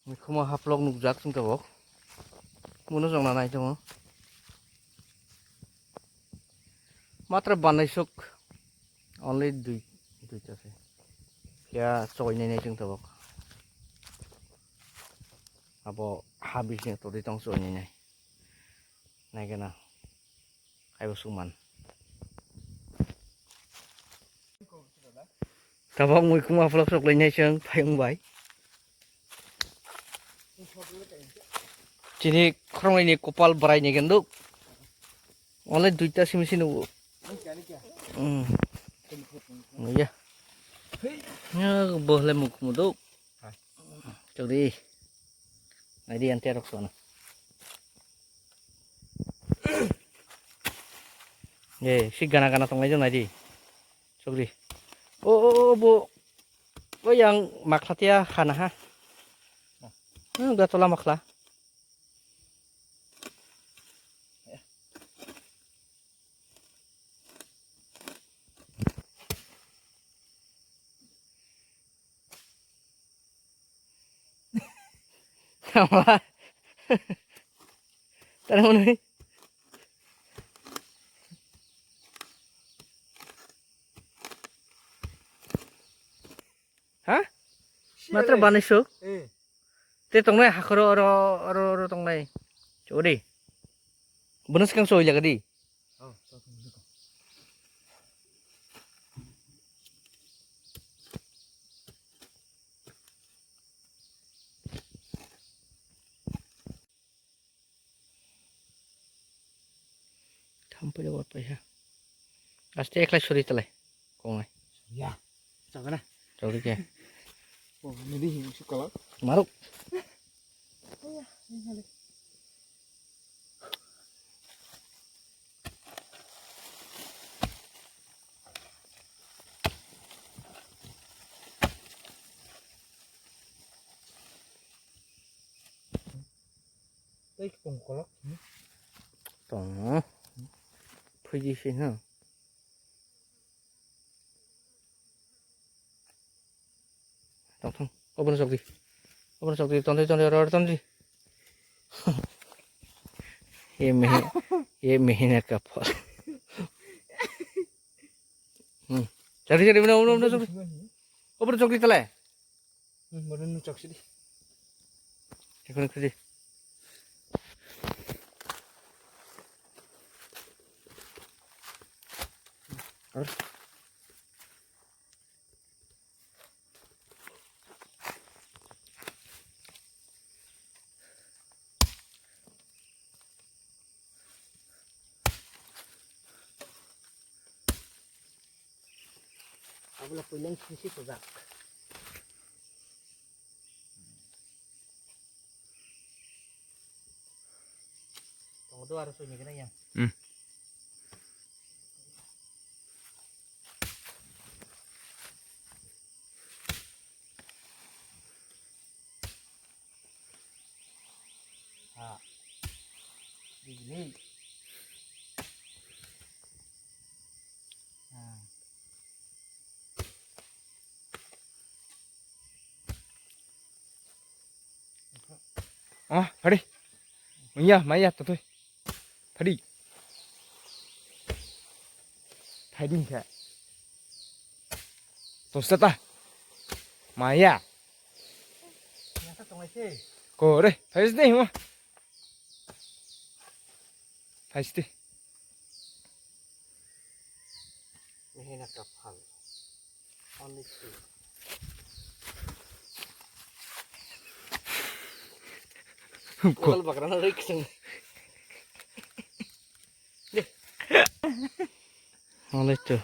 Kuma haplok nukjak sing tabok. Muno jong nanai dong. Matra banaisuk only duita se. Ya coy nei sing tabok. Abo habis nih to ditong coy nei. Nai kana. Ayo suman. Tabok mui kuma haplok sok lai nei sing phayung bai. Jadi kurang ini kopal berai nih genduk. Oleh duita sih mesin bu. Iya. Ya boleh muk muduk. Jadi, nanti yang terok sana. Si gana-gana tong aja nanti. Jadi, bu, yang maksat ya kana ha. Udah tola makslah. Apa? Tarang mana ni? Hah? Matra banisuk? Te tong nai hakro ro tong nai. Codi. Bonus kang soy jaga di. Sampai lewat pa ya. Pasti ikhlas suri telai. Kong ai. Ya. Jangan lah. Codi ke. Oh, ini suka lah. Maruk. Iya, ini. Đây cùng có lóc. Tong. Position ha. Tong. Open sok di. Open sok di. Tong di. Ye mehina kapal. Cari mana sok. Open sok di telai. Baru nucak sih. Ikut kerja. Aku lah pulang sisi tegak. Tunggu tu harus punya kena ya. Ha. Begini. Ah, Fadi. Iya, Maya tuh tuh. Fadi. Fadi enggak. Tuh setah. Maya. Nyata tong aja. Kau deh, Fadi deh mah. Fadi deh. Mehina kapal. Only two. Kalau bakaran ada iksan. Oleh tuh.